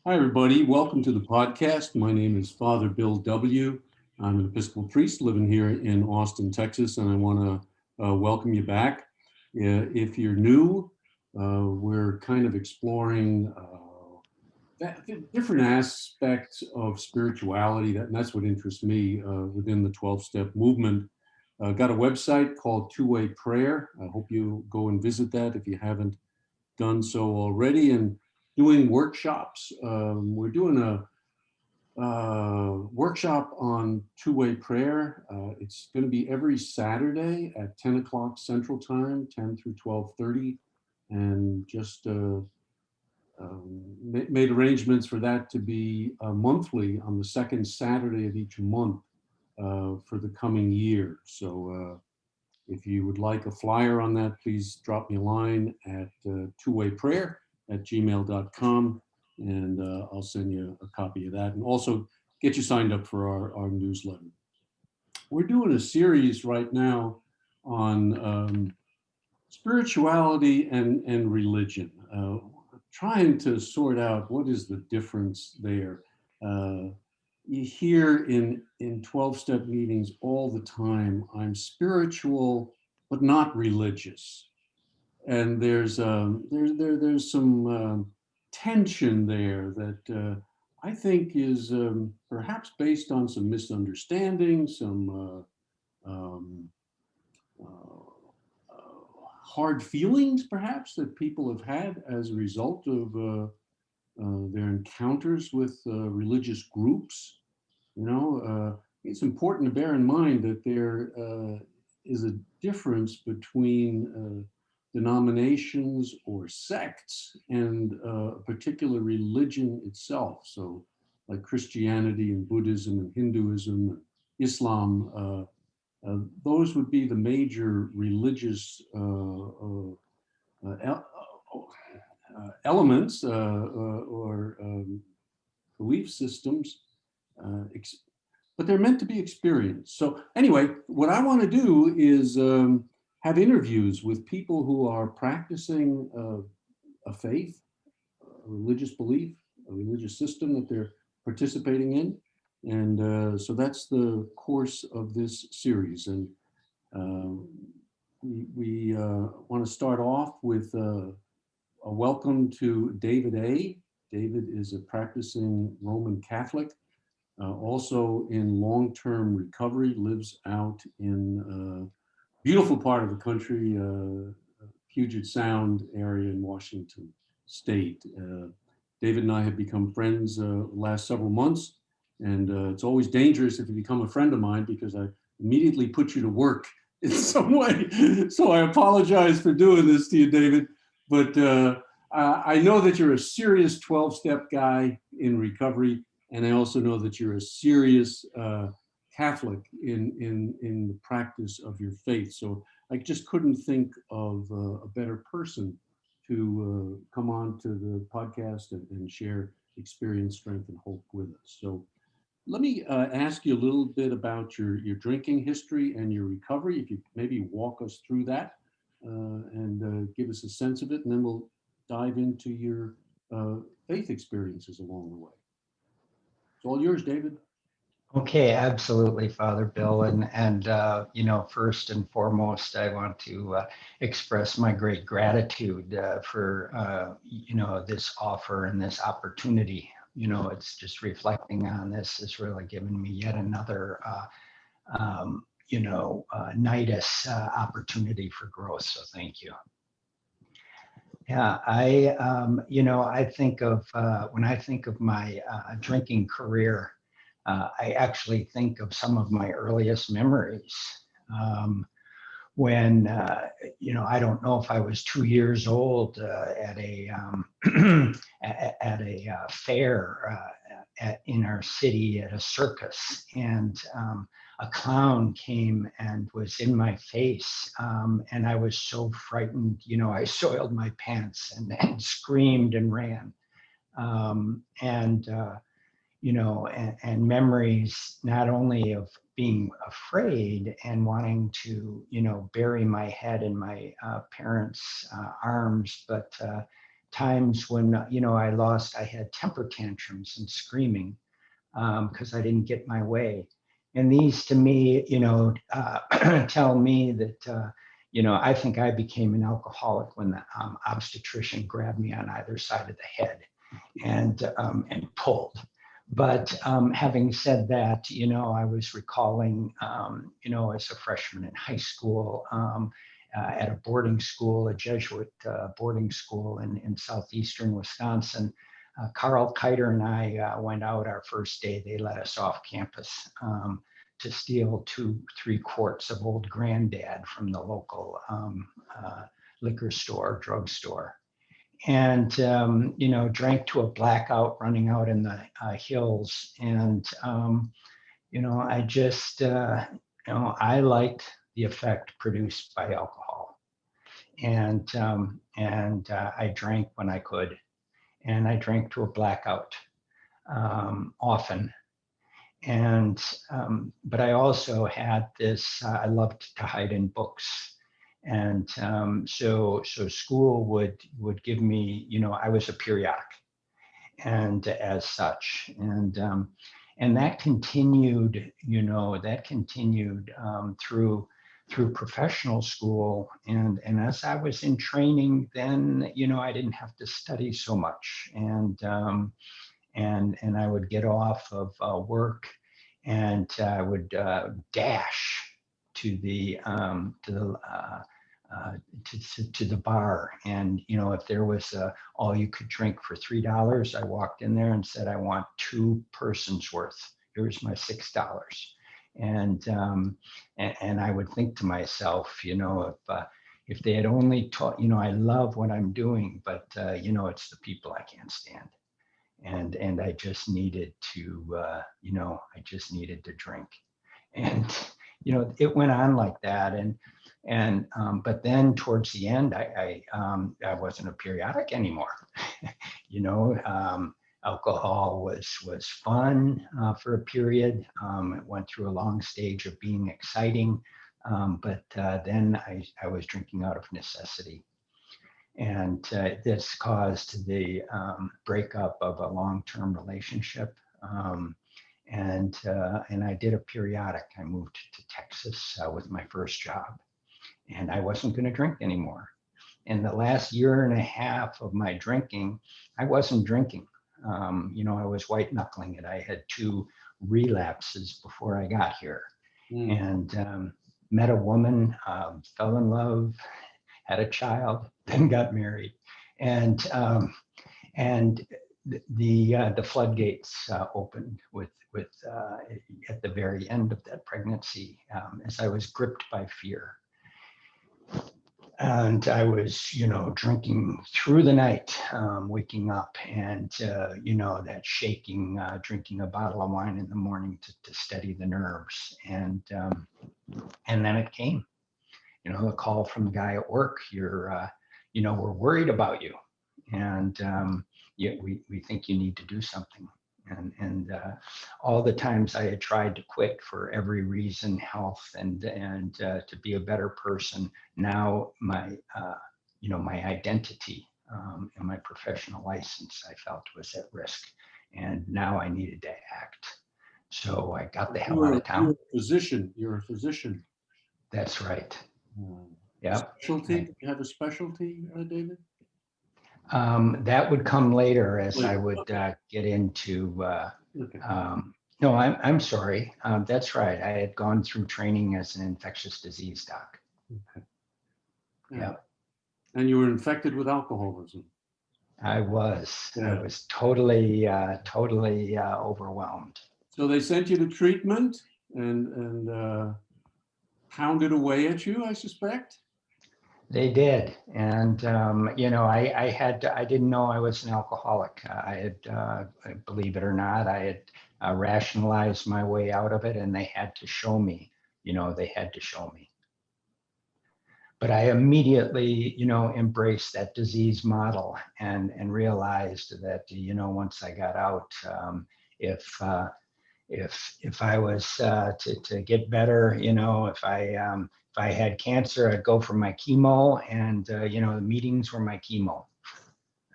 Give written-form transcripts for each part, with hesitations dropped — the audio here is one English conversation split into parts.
Hi, everybody. Welcome to the podcast. My name is Father Bill W. I'm an Episcopal priest living here in Austin, Texas, and I want to welcome you back. If you're new, we're kind of exploring different aspects of spirituality, and that's what interests me within the 12-step movement. Got a website called Two-Way Prayer. I hope you go and visit that if you haven't done so already, and doing workshops. We're doing a workshop on two-way prayer. It's going to be every Saturday at 10 o'clock Central Time, 10 through 12:30, and just made arrangements for that to be monthly on the second Saturday of each month for the coming year. So if you would like a flyer on that, please drop me a line at twowayprayer@gmail.com, and I'll send you a copy of that, and also get you signed up for our newsletter. We're doing a series right now on spirituality and religion, trying to sort out what is the difference there. You hear in 12-step meetings all the time, I'm spiritual, but not religious. And there's some tension there that I think is perhaps based on some misunderstanding, some hard feelings perhaps that people have had as a result of their encounters with religious groups. It's important to bear in mind that there is a difference between denominations or sects and a particular religion itself. So, like Christianity and Buddhism and Hinduism and Islam, those would be the major religious elements or belief systems, but they're meant to be experienced. So anyway, what I want to do is have interviews with people who are practicing a faith, a religious belief, a religious system that they're participating in. And so that's the course of this series. And we want to start off with a welcome to David A. David is a practicing Roman Catholic, also in long-term recovery, lives out in a beautiful part of the country, Puget Sound area in Washington State. David and I have become friends the last several months, and it's always dangerous if you become a friend of mine because I immediately put you to work in some way. So I apologize for doing this to you, David, but I know that you're a serious 12-step guy in recovery, and I also know that you're a serious Catholic in the practice of your faith. So I just couldn't think of a better person to come on to the podcast and share experience, strength, and hope with us. So let me ask you a little bit about your drinking history and your recovery. If you maybe walk us through that and give us a sense of it, and then we'll dive into your faith experiences along the way. It's all yours, David. Okay, absolutely, Father Bill. And first and foremost, I want to express my great gratitude for, this offer and this opportunity. It's just reflecting on this has really given me yet another, nidus opportunity for growth. So thank you. Yeah, I think of, when I think of my drinking career, I actually think of some of my earliest memories when, I don't know if I was 2 years old at a at a fair in our city at a circus, and a clown came and was in my face, and I was so frightened. I soiled my pants and screamed and ran. And memories not only of being afraid and wanting to, bury my head in my parents' arms, but times when, I had temper tantrums and screaming because I didn't get my way. And these to me, tell me that, I think I became an alcoholic when the obstetrician grabbed me on either side of the head and pulled. But having said that, I was recalling, as a freshman in high school, at a boarding school, a Jesuit boarding school in southeastern Wisconsin. Carl Kiter and I went out our first day. They let us off campus to steal 2-3 quarts of Old Granddad from the local liquor store, drugstore. And, drank to a blackout running out in the hills. And, I just, I liked the effect produced by alcohol. And I drank when I could. And I drank to a blackout often. And, but I also had this, I loved to hide in books. And so school would give me, I was a periodic, and as such, and that continued, through professional school, and as I was in training, then I didn't have to study so much, and I would get off of work, and I would dash to the to the bar, and if there was all you could drink for $3, I walked in there and said, I want 2 persons worth. Here's my $6. And I would think to myself, if they had only taught, I love what I'm doing, but it's the people I can't stand. And I just needed to, I just needed to drink. And, it went on like that. But then towards the end, I wasn't a periodic anymore. Alcohol was fun for a period. It went through a long stage of being exciting. But then I was drinking out of necessity. And this caused the breakup of a long-term relationship. And I did a periodic. I moved to Texas with my first job, and I wasn't going to drink anymore. And the last year and a half of my drinking, I wasn't drinking. I was white knuckling it. I had 2 relapses before I got here, and met a woman, fell in love, had a child, then got married, and the floodgates opened with at the very end of that pregnancy, as I was gripped by fear. And I was, drinking through the night, waking up, and, that shaking, drinking a bottle of wine in the morning to steady the nerves. And then it came, a call from the guy at work. We're worried about you. And we think you need to do something. And all the times I had tried to quit for every reason, health and to be a better person. Now my my identity and my professional license, I felt, was at risk, and now I needed to act. So I got the hell out of town. You're a physician. That's right. Yeah. Specialty? Do you have a specialty, David? That would come later as I would get into. No, I'm sorry. That's right. I had gone through training as an infectious disease doc. Okay. Yeah. And you were infected with alcoholism. I was. Yeah. I was totally overwhelmed. So they sent you to treatment and pounded away at you, I suspect. They did, and I didn't know I was an alcoholic. I had, believe it or not, I had rationalized my way out of it, and they had to show me. They had to show me. But I immediately, embraced that disease model and realized that, once I got out, if I was to get better, if I had cancer, I'd go for my chemo, and the meetings were my chemo.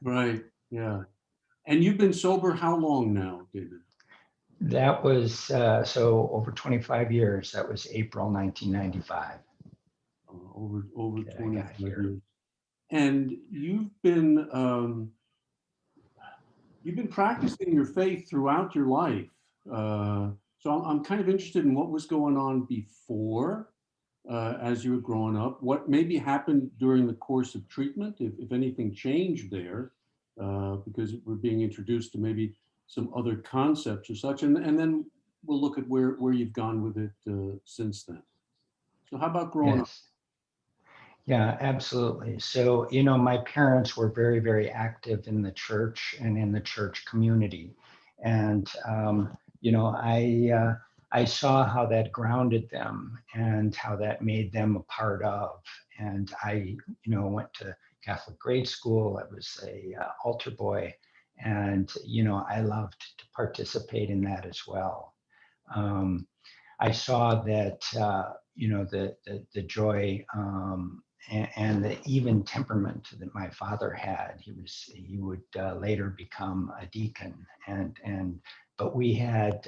Right. Yeah. And you've been sober how long now, David? That was so over 25 years. That was April 1995 Over that I got 25 here. years. And you've been practicing your faith throughout your life. So I'm kind of interested in what was going on before, as you were growing up, what maybe happened during the course of treatment, if anything changed there, because we're being introduced to maybe some other concepts or such, and then we'll look at where you've gone with it since then. So how about growing up? Yes. Yeah, absolutely. So, you know, my parents were very, very active in the church and in the church community. And, you know, I saw how that grounded them and how that made them a part of. And I, you know, went to Catholic grade school. I was a altar boy. And, you know, I loved to participate in that as well. Um, I saw that you know the joy and the even temperament that my father had. He would later become a deacon, and but we had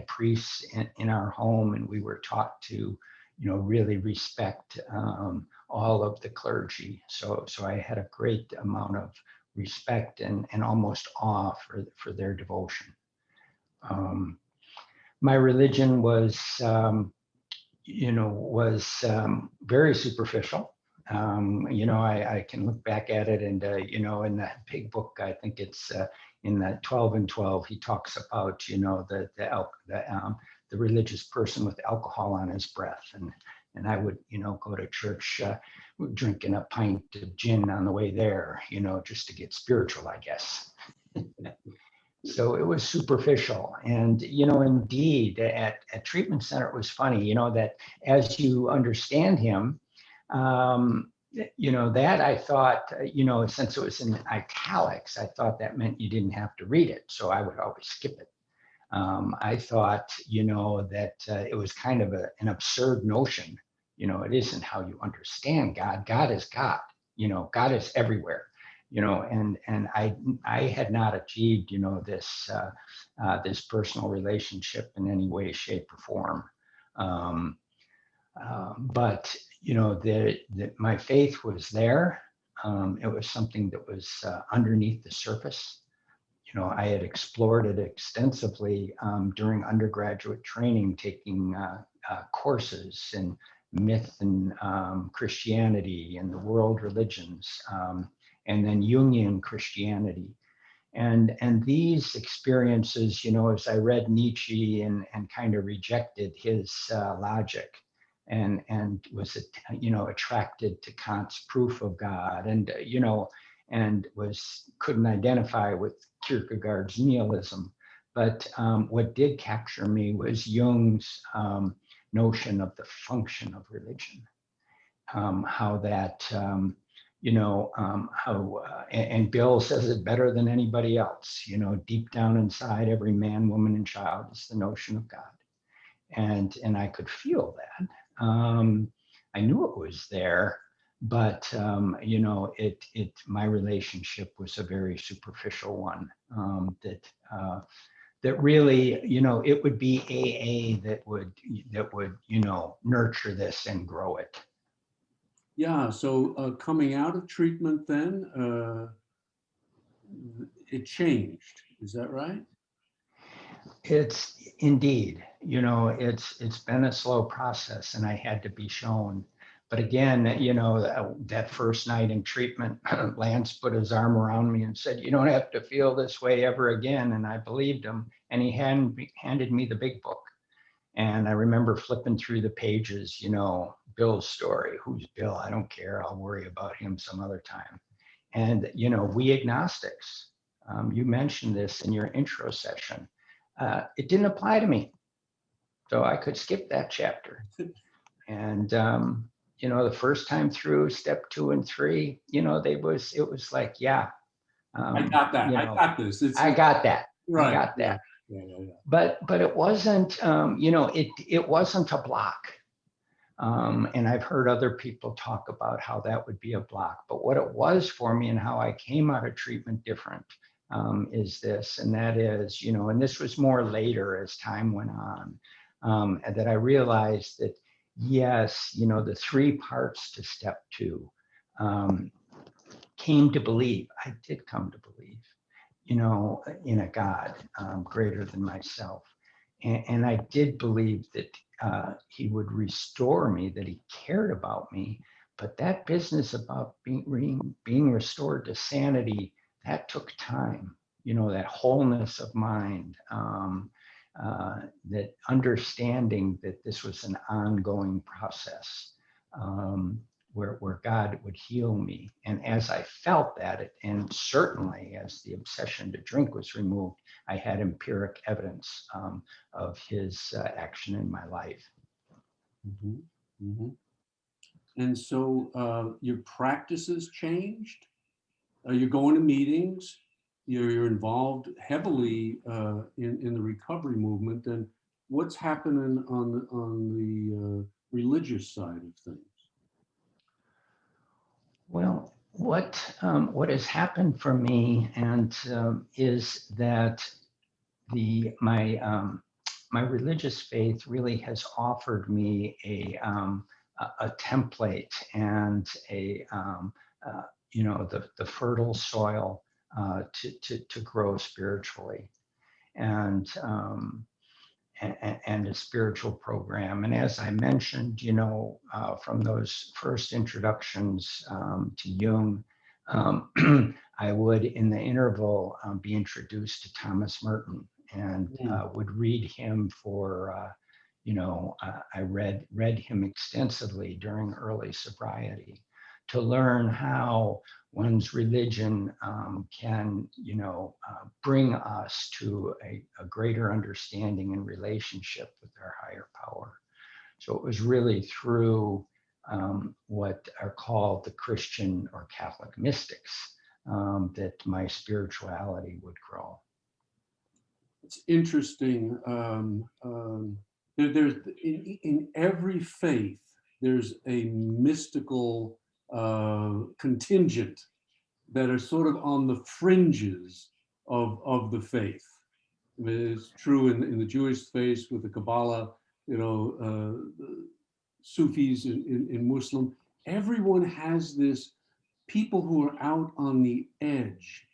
priests in our home, and we were taught to really respect all of the clergy. So I had a great amount of respect and almost awe for their devotion. Um, my religion was very superficial. I can look back at it, and in that big book, I think it's in the 12 and 12, he talks about the religious person with alcohol on his breath, and I would go to church drinking a pint of gin on the way there, just to get spiritual, I guess. So it was superficial. And, indeed, at treatment center, it was funny, that as you understand him, that I thought, since it was in italics, I thought that meant you didn't have to read it. So I would always skip it. I thought, that it was kind of an absurd notion. It isn't how you understand God. God is God. God is everywhere. And I had not achieved, this personal relationship in any way, shape, or form. Um, but my faith was there. It was something that was underneath the surface. I had explored it extensively during undergraduate training, taking courses in myth and Christianity and the world religions, and then Jungian Christianity. And these experiences, as I read Nietzsche and kind of rejected his logic, and was attracted to Kant's proof of God, and couldn't identify with Kierkegaard's nihilism. But what did capture me was Jung's notion of the function of religion, how that and Bill says it better than anybody else. Deep down inside every man, woman, and child is the notion of God, and I could feel that. I knew it was there, but my relationship was a very superficial one. That really, it would be AA that would nurture this and grow it. Yeah, so coming out of treatment then, it changed. Is that right? It's indeed, it's been a slow process, and I had to be shown. But again, that first night in treatment, Lance put his arm around me and said, "You don't have to feel this way ever again." And I believed him, and he handed me the big book. And I remember flipping through the pages, Bill's story. Who's Bill? I don't care. I'll worry about him some other time. And, we agnostics, you mentioned this in your intro session. It didn't apply to me. So I could skip that chapter. And, the first time through step 2 and 3, it was like, yeah. I got that. I got this. I got that. Right. I got that. Yeah. But it wasn't, it wasn't a block. And I've heard other people talk about how that would be a block. But what it was for me and how I came out of treatment different is this, and that is, and this was more later as time went on, and that I realized that, yes, the three parts to step two, came to believe, I did come to believe, in a God greater than myself. And I did believe that he would restore me, that he cared about me. But that business about being restored to sanity, that took time, that wholeness of mind, that understanding that this was an ongoing process. Where God would heal me. And as I felt that, and certainly as the obsession to drink was removed, I had empiric evidence of his action in my life. Mhm, mhm. And so your practices changed? You're going to meetings, you're involved heavily in the recovery movement. And what's happening on the religious side of things? Well, what has happened for me and is that my religious faith really has offered me a template and the fertile soil to grow spiritually, and and a spiritual program. And as I mentioned, from those first introductions to Jung, I would, in the interval, be introduced to Thomas Merton, and Mm, would read him for, I read him extensively during early sobriety to learn how one's religion can, bring us to a greater understanding and relationship with our higher power. So it was really through what are called the Christian or Catholic mystics that my spirituality would grow. it's interesting. There's in every faith, there's a mystical contingent that are sort of on the fringes of the faith. I mean, it's true in the Jewish faith with the Kabbalah, the Sufis in Muslim. Everyone has this people who are out on the edge.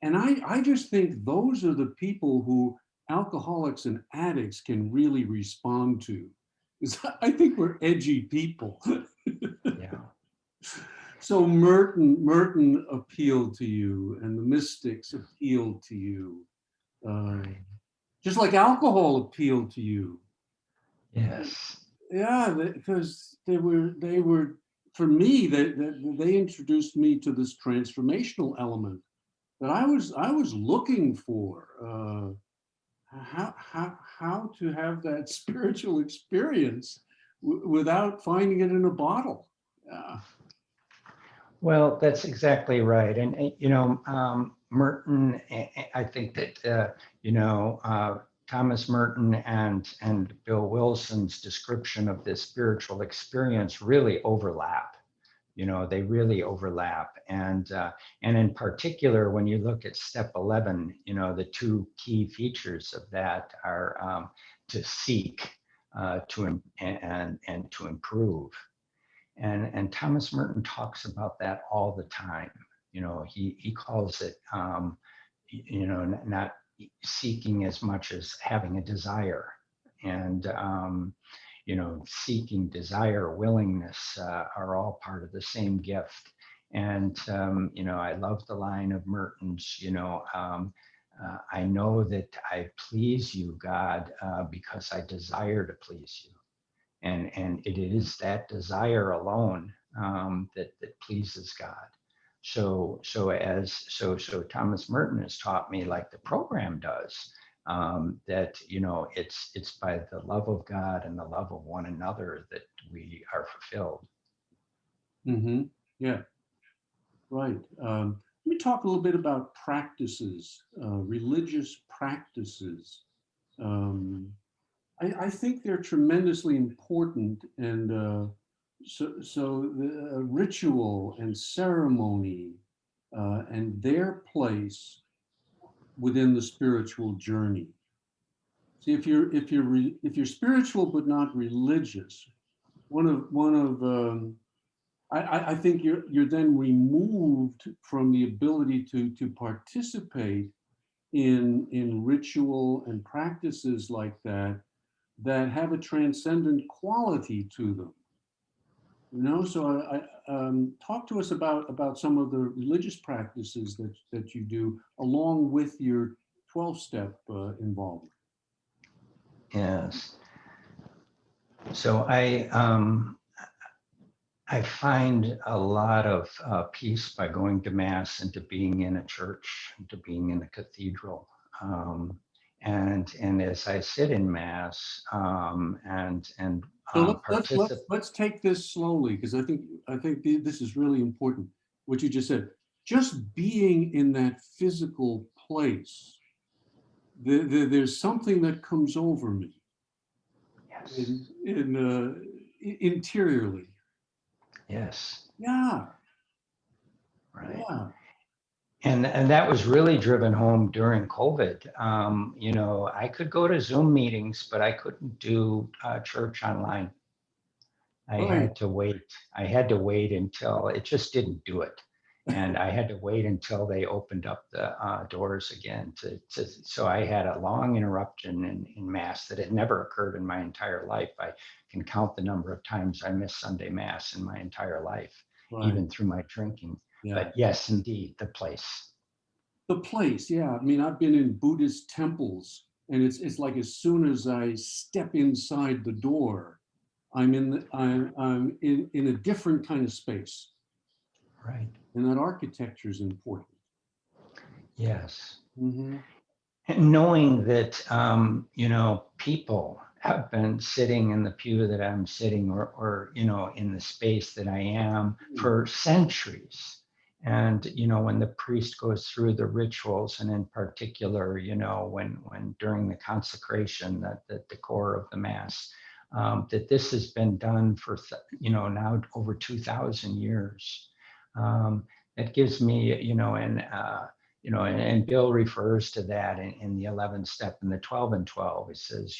And I just think those are the people who alcoholics and addicts can really respond to. Because I think we're edgy people. Yeah. So Merton appealed to you, and the mystics appealed to you, uh, Right. just like alcohol appealed to you. Yes. Yeah, because they were for me. They introduced me to this transformational element that I was looking for. How to have that spiritual experience without finding it in a bottle. Yeah. Well, that's exactly right. And, Merton, I think that, Thomas Merton and Bill Wilson's description of this spiritual experience really overlap. They really overlap. And in particular, when you look at step 11, the two key features of that are to seek, and to improve. And Thomas Merton talks about that all the time. He calls it, not seeking as much as having a desire. And, seeking, desire, willingness are all part of the same gift. And, I love the line of Merton's, I know that I please you, God, because I desire to please you. And it is that desire alone that pleases God. So Thomas Merton has taught me, like the program does, that it's by the love of God and the love of one another that we are fulfilled. Mm-hmm. Yeah. Right. Let me talk a little bit about practices, religious practices. Um, I think they're tremendously important, and so the ritual and ceremony and their place within the spiritual journey. See, if you're spiritual but not religious, one of I think you're then removed from the ability to participate in ritual and practices like that that have a transcendent quality to them. You know, so talk to us about some of the religious practices that you do along with your 12-step involvement. Yes. So I find a lot of peace by going to mass and to being in a church, to being in a cathedral. And as I sit in mass and So participate. let's take this slowly because I think this is really important. What you just said, just being in that physical place, there's something that comes over me Yes. interiorly. Yes. Yeah, Right. yeah. And that was really driven home during COVID. I could go to Zoom meetings, but I couldn't do church online. I Right, had to wait. I had to wait until it just didn't do it. And I had to wait until they opened up the doors again so I had a long interruption in mass that had never occurred in my entire life. I can count the number of times I missed Sunday mass in my entire life, right. even through my drinking. Yeah. But yes, indeed, the place. The place, yeah. I mean, I've been in Buddhist temples, and it's like as soon as I step inside the door, I'm in a different kind of space, Right. and that architecture is important. Yes. Hmm. And knowing that, people have been sitting in the pew that I'm sitting or in the space that I am for centuries. And, when the priest goes through the rituals and in particular, when during the consecration, the core of the mass, that this has been done for, now over 2000 years. That gives me, and Bill refers to that in the 11th step and the 12 and 12. It says,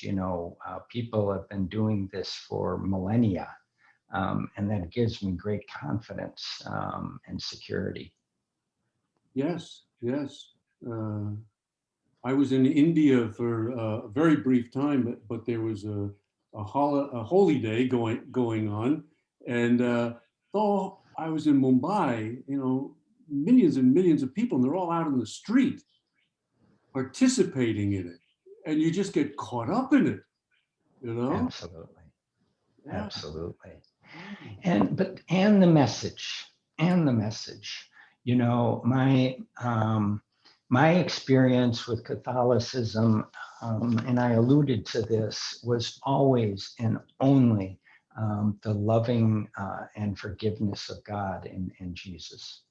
people have been doing this for millennia. And that gives me great confidence and security. Yes, yes. I was in India for a very brief time, but there was a holy day going on, and though I was in Mumbai, millions and millions of people, and they're all out in the street participating in it, and you just get caught up in it, you know? Absolutely. Yeah. Absolutely. Yeah. And the message, my experience with Catholicism, and I alluded to this, was always and only the loving and forgiveness of God in Jesus.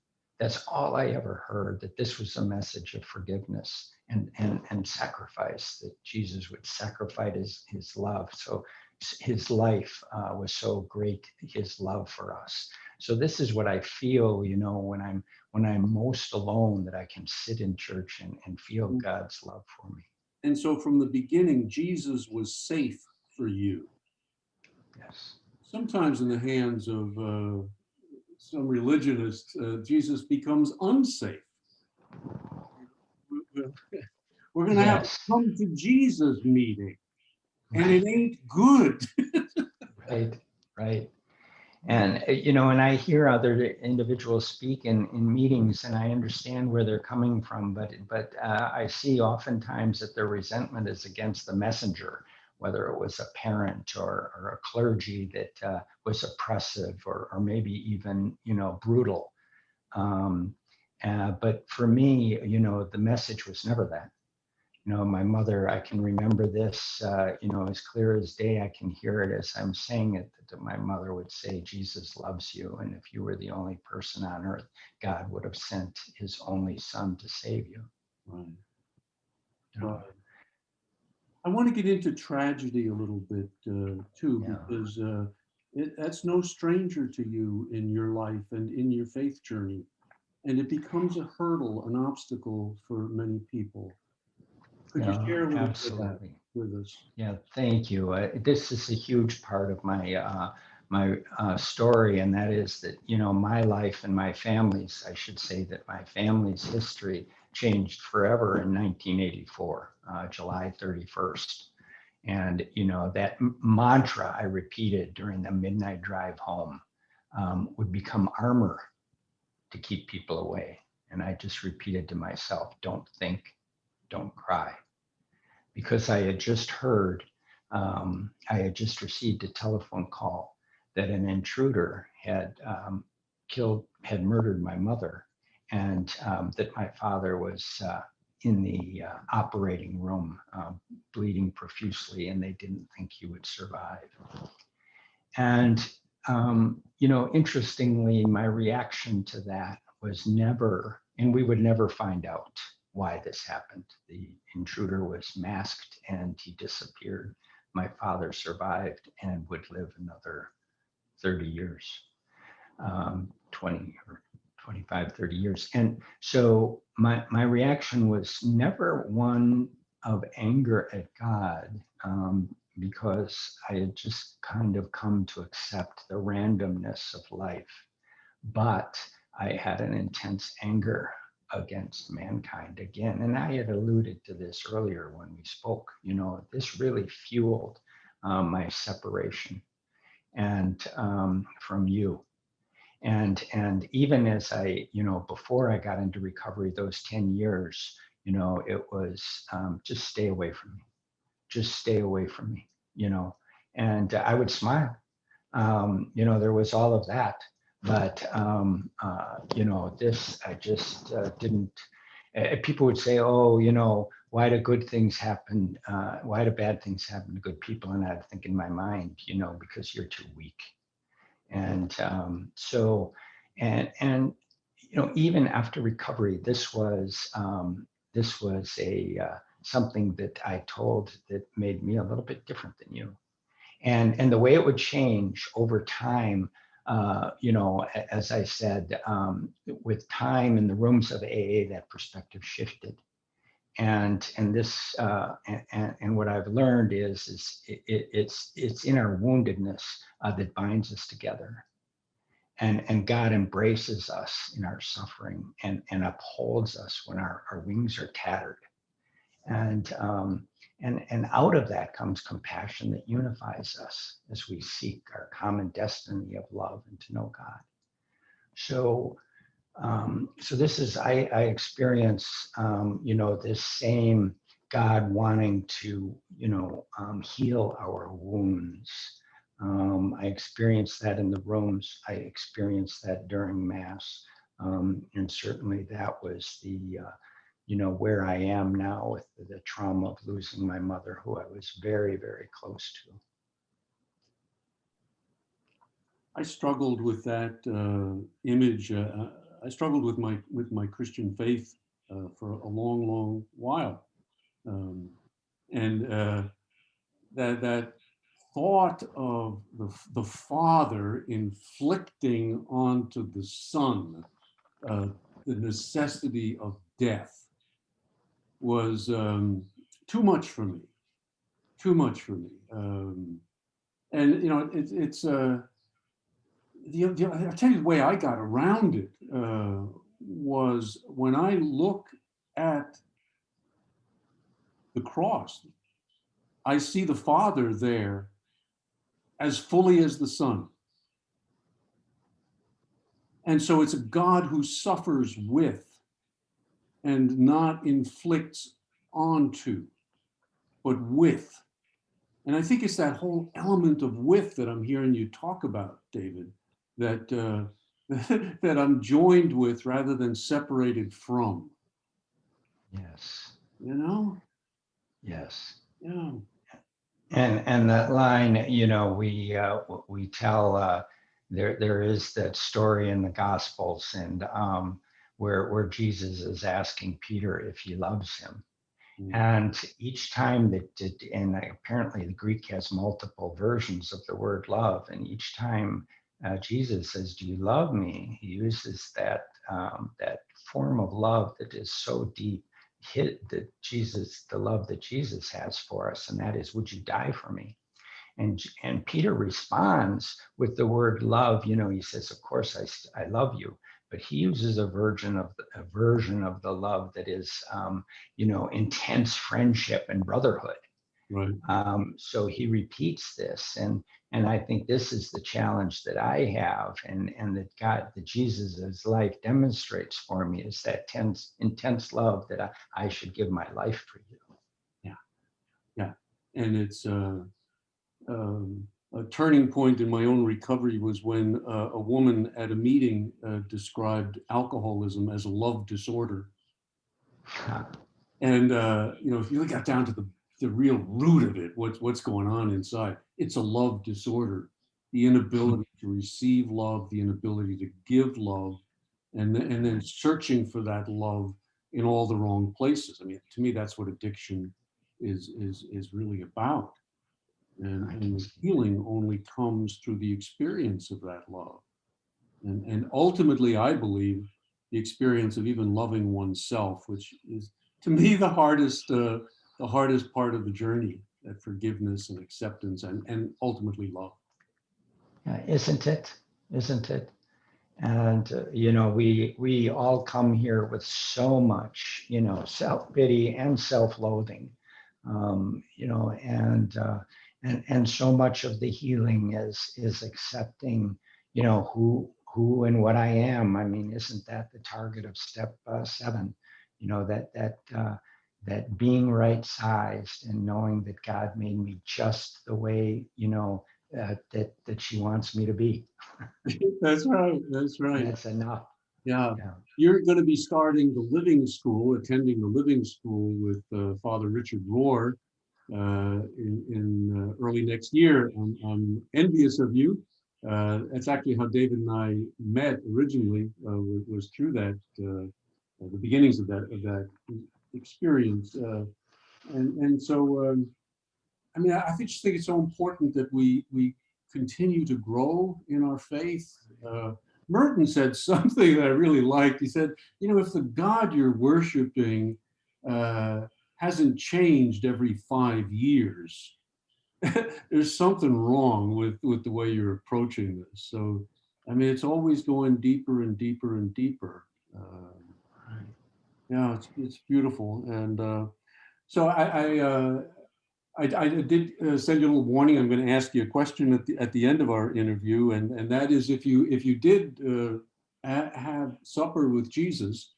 That's all I ever heard, that this was a message of forgiveness and sacrifice, that Jesus would sacrifice his love. So his life was so great, his love for us. So this is what I feel, when I'm most alone, that I can sit in church and feel God's love for me. And so from the beginning, Jesus was safe for you. Yes. Sometimes in the hands of some religionists, Jesus becomes unsafe. We're going to have a Yes. come to Jesus meeting, and it Right. ain't good. Right. Right. And I hear other individuals speak in meetings, and I understand where they're coming from, but I see oftentimes that their resentment is against the messenger, whether it was a parent or a clergy that was oppressive or maybe even brutal. Um, but for me, the message was never that. My mother, I can remember this, as clear as day. I can hear it as I'm saying it, that my mother would say, Jesus loves you. And if you were the only person on earth, God would have sent his only son to save you. Right. You know? Right. I want to get into tragedy a little bit too, Yeah. because That's no stranger to you in your life and in your faith journey. And it becomes a hurdle, an obstacle for many people. Could you Yeah, share a little bit of that absolutely. with us? Yeah, thank you. This is a huge part of my story, and that is that, my life and my family's, I should say that my family's history changed forever in 1984, July 31st. And that mantra I repeated during the midnight drive home would become armor to keep people away. And I just repeated to myself, don't think, don't cry, because I had just received a telephone call that an intruder had murdered my mother, and that my father was in the operating room, bleeding profusely, and they didn't think he would survive. And, interestingly, my reaction to that was never, and we would never find out why this happened. The intruder was masked and he disappeared. My father survived and would live another 30 years, 20 or 25, 30 years. And so my reaction was never one of anger at God, because I had just kind of come to accept the randomness of life. But I had an intense anger against mankind again. And I had alluded to this earlier when we spoke. This really fueled my separation and from you. And even as I, before I got into recovery, those 10 years, it was just stay away from me, just stay away from me, and I would smile. There was all of that, but this I just didn't. People would say, "Oh, why do good things happen? Why do bad things happen to good people?" And I'd think in my mind, because you're too weak. And and even after recovery, this was a something that I told that made me a little bit different than you. And the way it would change over time, as I said, with time in the rooms of AA, that perspective shifted. And this and what I've learned is it's in our woundedness that binds us together, and God embraces us in our suffering, and upholds us when our wings are tattered. And out of that comes compassion that unifies us as we seek our common destiny of love and to know God. So this is, I experience this same God wanting to heal our wounds. I experienced that in the rooms. I experienced that during Mass, and certainly that was the where I am now with the trauma of losing my mother, who I was very, very close to. I struggled with that image. I struggled with my Christian faith for a long, long while, um, and that thought of the Father inflicting onto the Son uh, the necessity of death was too much for me. Too much for me. And it's I'll tell you the way I got around it was when I look at the cross, I see the Father there as fully as the Son. And so it's a God who suffers with and not inflicts onto, but with. And I think it's that whole element of with that I'm hearing you talk about, David, that that I'm joined with rather than separated from. Yes. You know? Yes. Yeah. And that line, we tell, there is that story in the Gospels, and where Jesus is asking Peter if he loves him, And each time and apparently the Greek has multiple versions of the word love, and each time Jesus says, "Do you love me?" He uses that form of love that is so deep, the love that Jesus has for us, and that is, "Would you die for me?" And Peter responds with the word love. He says, "Of course I love you," but he uses a version of the love that is, intense friendship and brotherhood. Right. So he repeats this, and I think this is the challenge that I have, and that Jesus' life demonstrates for me, is that intense love that I should give my life for you. Yeah. Yeah. And it's a turning point in my own recovery was when a woman at a meeting described alcoholism as a love disorder. And if you got down to the real root of it, what's going on inside, it's a love disorder. The inability to receive love, the inability to give love, and then searching for that love in all the wrong places. I mean, to me, that's what addiction is really about. And the healing only comes through the experience of that love. And ultimately, I believe the experience of even loving oneself, which is to me the hardest part of the journey, that forgiveness and acceptance and ultimately love. Isn't it? Isn't it? And we all come here with so much, self-pity and self-loathing, and so much of the healing is accepting, who and what I am. I mean, isn't that the target of step 7? That being right-sized and knowing that God made me just the way, that she wants me to be. That's right. That's right. That's enough. Yeah. Yeah. You're going to be starting the living school, attending the living school with Father Richard Rohr in early next year. I'm envious of you. That's actually how David and I met originally, was through that, the beginnings of that experience. And so, I mean, I just think it's so important that we continue to grow in our faith. Merton said something that I really liked. He said, if the God you're worshiping hasn't changed every 5 years, there's something wrong with the way you're approaching this. So, I mean, it's always going deeper and deeper and deeper. Yeah, it's beautiful. And so I did send you a little warning. I'm going to ask you a question at the end of our interview, and that is, if you did have supper with Jesus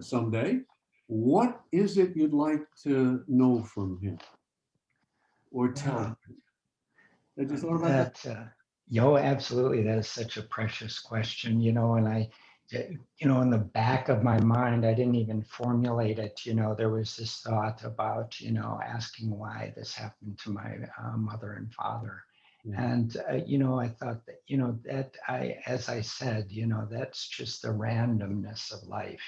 someday, what is it you'd like to know from him or tell him? Have you thought about that? Absolutely. That is such a precious question, and in the back of my mind, I didn't even formulate it. There was this thought about, asking why this happened to my mother and father. Yeah. And, I thought that, as I said, that's just the randomness of life,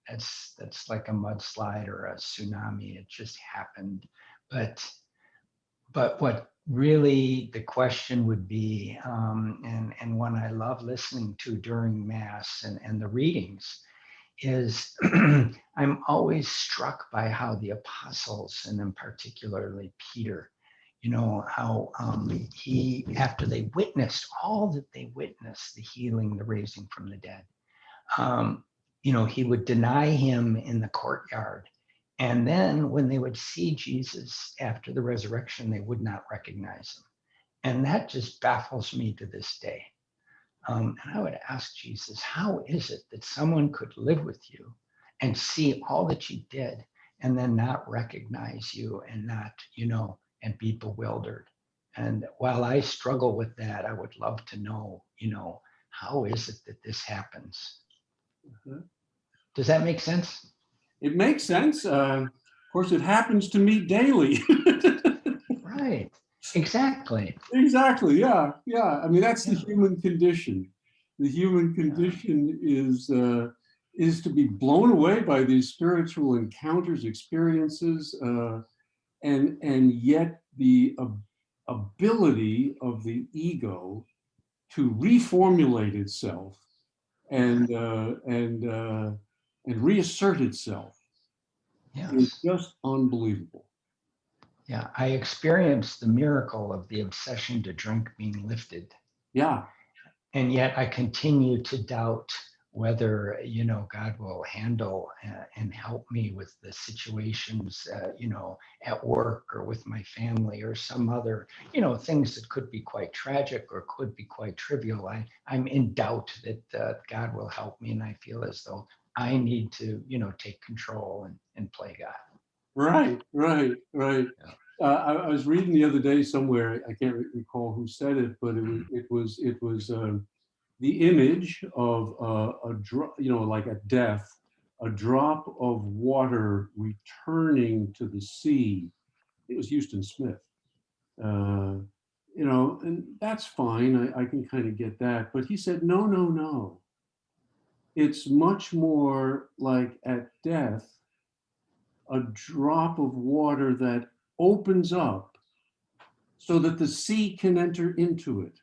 that's like a mudslide or a tsunami. It just happened. But what really the question would be, and one I love listening to during Mass and the readings, is I'm always struck by how the apostles, and then particularly Peter, how he, after they witnessed all that they witnessed, the healing, the raising from the dead, he would deny him in the courtyard. And then when they would see Jesus after the resurrection, they would not recognize him. And that just baffles me to this day. And I would ask Jesus, how is it that someone could live with you and see all that you did and then not recognize you and not, and be bewildered? And while I struggle with that, I would love to know, how is it that this happens? Uh-huh. Does that make sense? It makes sense. Of course, it happens to me daily. Right. Exactly. Exactly. Yeah. Yeah. I mean, that's the Yeah. human condition. The human condition is is to be blown away by these spiritual encounters, experiences, and yet the ability of the ego to reformulate itself and reassert itself is Yes. just unbelievable. Yeah. I experienced the miracle of the obsession to drink being lifted. Yeah, And yet I continue to doubt whether, God will handle and help me with the situations, at work or with my family or some other, things that could be quite tragic or could be quite trivial. I'm in doubt that God will help me. And I feel as though I need to, take control and play God. right, right, right. Yeah. I was reading the other day somewhere. I can't recall who said it, but it was the image of a drop, like at death, a drop of water returning to the sea. It was Houston Smith. Uh, and that's fine. I can kind of get that. But he said, no, no, no. It's much more like at death, a drop of water that opens up so that the sea can enter into it.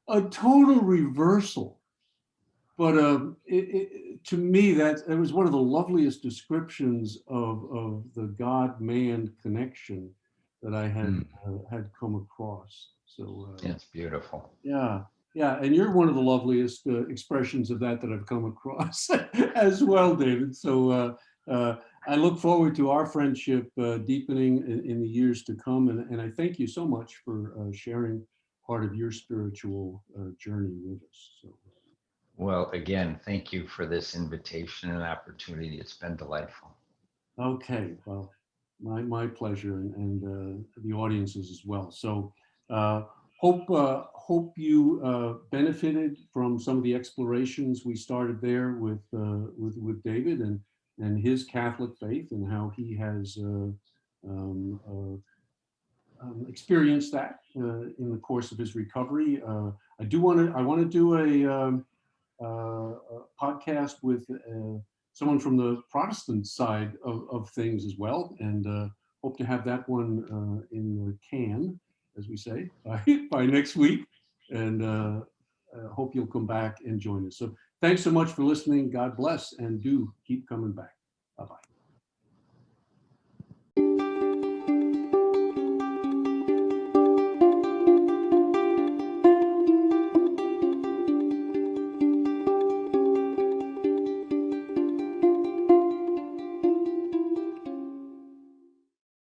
A total reversal. But to me, that it was one of the loveliest descriptions of the God-man connection that I had Mm, had come across. So it's beautiful. yeah, yeah, and you're one of the loveliest expressions of that I've come across as well, David. So I look forward to our friendship deepening in the years to come, and I thank you so much for sharing part of your spiritual journey with us. So. Well, again, thank you for this invitation and opportunity. It's been delightful. Okay, well, my pleasure, and the audiences as well. So uh, hope you benefited from some of the explorations we started there with David and his Catholic faith and how he has um, experienced that in the course of his recovery. I want to do a podcast with someone from the Protestant side of things as well, and hope to have that one in the can, as we say, by next week. And hope you'll come back and join us. So thanks so much for listening. God bless, and do keep coming back. Bye bye.